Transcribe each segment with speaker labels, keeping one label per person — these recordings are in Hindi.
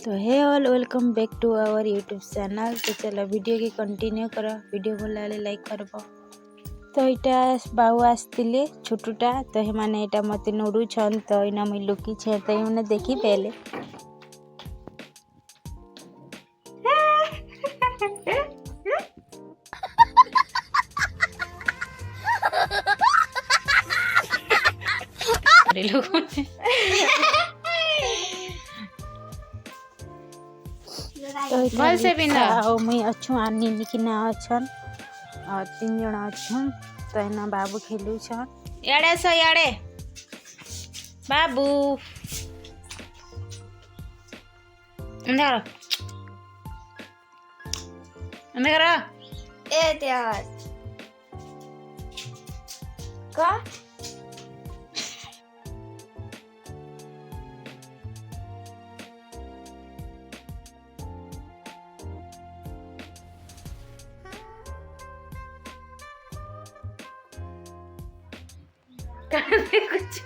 Speaker 1: तो hey all welcome back to our YouTube channel. तो चलो वीडियो की कंटिन्यू कर, वीडियो भल लगे लाइक करब। तो यहाँ बाबू आसते छोटूटा तो मैंने यहाँ मत नोड़ुन तो इना मुई लुकी छे तो मैंने देखी पहले तो
Speaker 2: भल से भी ना
Speaker 1: मुई अच्छु आनी निकिना अच्छन और 3 जन अच्छन तो इना बाबू खेलु छन
Speaker 2: याड़े सो याड़े बाबू अंदर अंदर ए त्यार का कुछ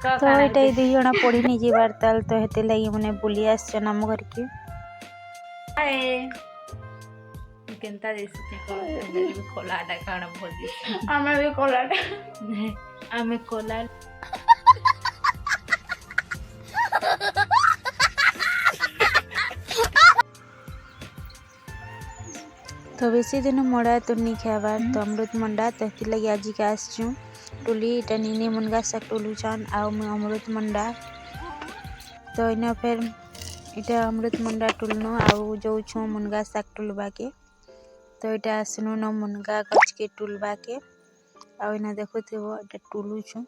Speaker 1: तो ये 2 जन पड़ी नहीं जीवार ताल तो हेते लगी मने बुली आछन हम घर के
Speaker 2: हाय केनता दिसते को कोलाटा काण बोली आमे भी कोलाटा आमे कोला
Speaker 1: तो बेसी दिन मड़ा तो नहीं खाबार तो अमृत मंडा तो हेती लगी आज के आसचु टुली इटा नीनी मुनगा साग टुलू छन आउ मैं अमृत मंडा तो इना फिर इटा अमृत मंडा टुलनो आउ जो छु मुनगा साग टुलबा के तो इटा आसनु न मुनगा गछ के टुलबा के आउ इना देखो थेबो इटा टुलू छु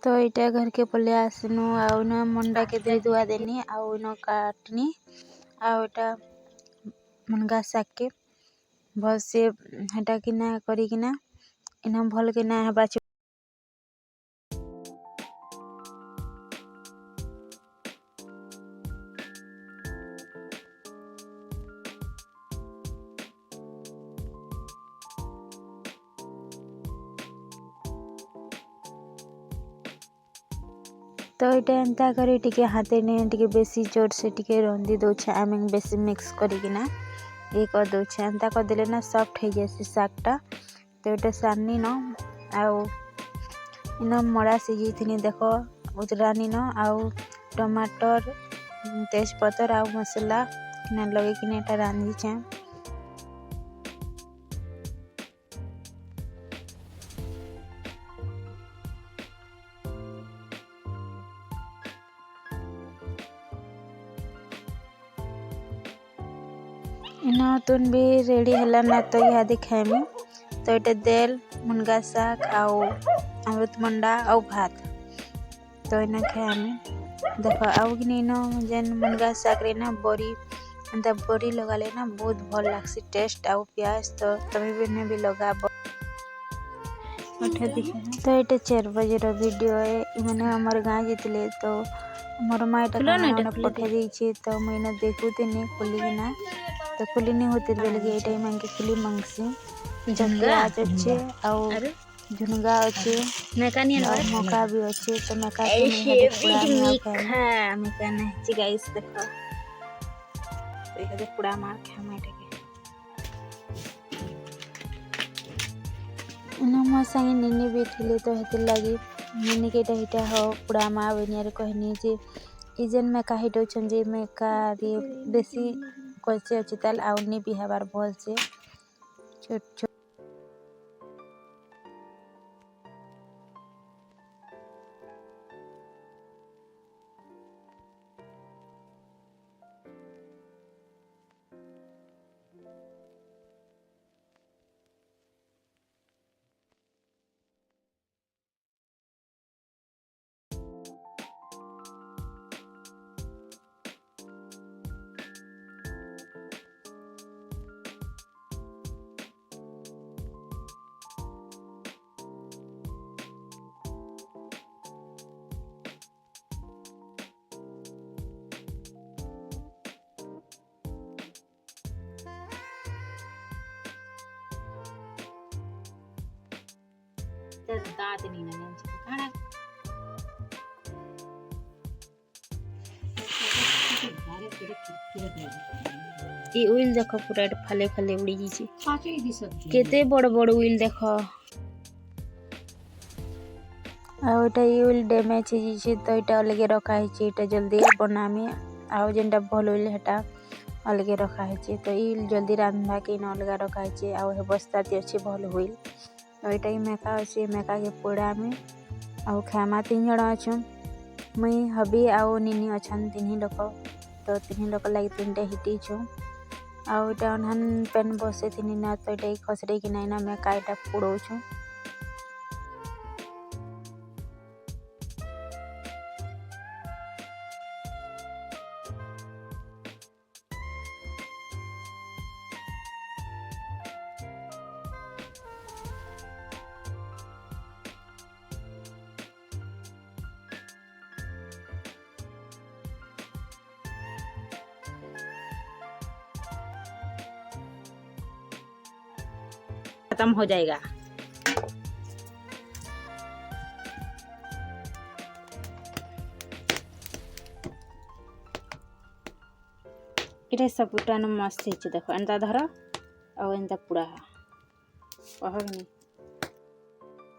Speaker 1: तो इटा घर के पले आसनु आउ न मंडा के धोई धुआ देनी आउ न काटनी आउ इटा मुनगा साग के भल से हटा किना करी किना इना भल के ना बाछ तो इटा एंता करी टिके हाथे ने टिके बेसी जोर से टिके रंदी दउछे आमे बेसी मिक्स करी किना ये कर दउछे एंता कर देले ना सॉफ्ट हो जासी सागटा तो इटा सानी न आउ इना मड़ा सिझी थिनी देखो उजरानी न आउ टमाटर तेजपत्तर आउ मसाला किना लगे किना इटा रांधी छे इना तुन भी रेडी हला ना तो यह दिखाएमी तो इटा देल मुनगा साग आउ अमृत मंडा आउ भात तो इना खाएमी देखो आउ कि न जेन मुनगा साग रे ना बड़ी अंता बड़ी लगा ले ना बहुत भल लागसी टेस्ट आउ प्याज तो तमे भी लगा तो इटा 4 बजे रो वीडियो है माने हमर गांव जितले तो हमर माइटा खाना पठा दी छे तो मैंने देखु तने खुली ना तो खुली नहीं होती बेलगे ए टाइम के खुली मंगसी जंगा अच्छे आउ झुनगा अच्छे मौका भी अच्छे तो मैं का मैं नहीं गाइस देखो तो ये पूरा मार के हम के नम संगे निनी बैठिले तो हेते लगी निनी के डहिटा हो पूरा माँ बनियार कहनी जे इजन में काहे डोछन जे में का रे बेसी कोचे अच्छे ताल आउनी भी हबार भल से छोट
Speaker 2: तो दांत नहीं ना जान खाना
Speaker 1: ये उइल देख पूरा फाले फाले उड़ी जी केते बड़ बड़ उइल देख आउटा उइल डैमेज हो तो यहाँ अलगे रखा है जल्दी बनामी आउ जेनटा भल उइल हेटा अलगे रखा है तो ये जल्दी रांधा के अलग रखा है आउ बस्ता अच्छे भल हुई तो यहाँ ही मेका अच्छे मेका के पोड़ा में आउ खामा 3 जन अच्छु मुई हबी आउ निनी अच्छन 3 लोक तो 3 लोक लगे 3टा हिटी छु आउ यहाँ अनहान पेन बसे थी ना तो यहाँ खसरे कि ना मेका यहाँ पोड़ौ छु खत्म हो जाएगा। ये सबुटा मस्त है देख एंता धर आ एंता पूरा कहनी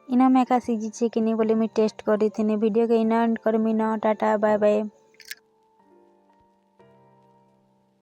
Speaker 1: इना मेका सीझी कि नहीं बोले मुझे टेस्ट करी थी वीडियो के इना एंड करमी ना टाटा बाय बाय।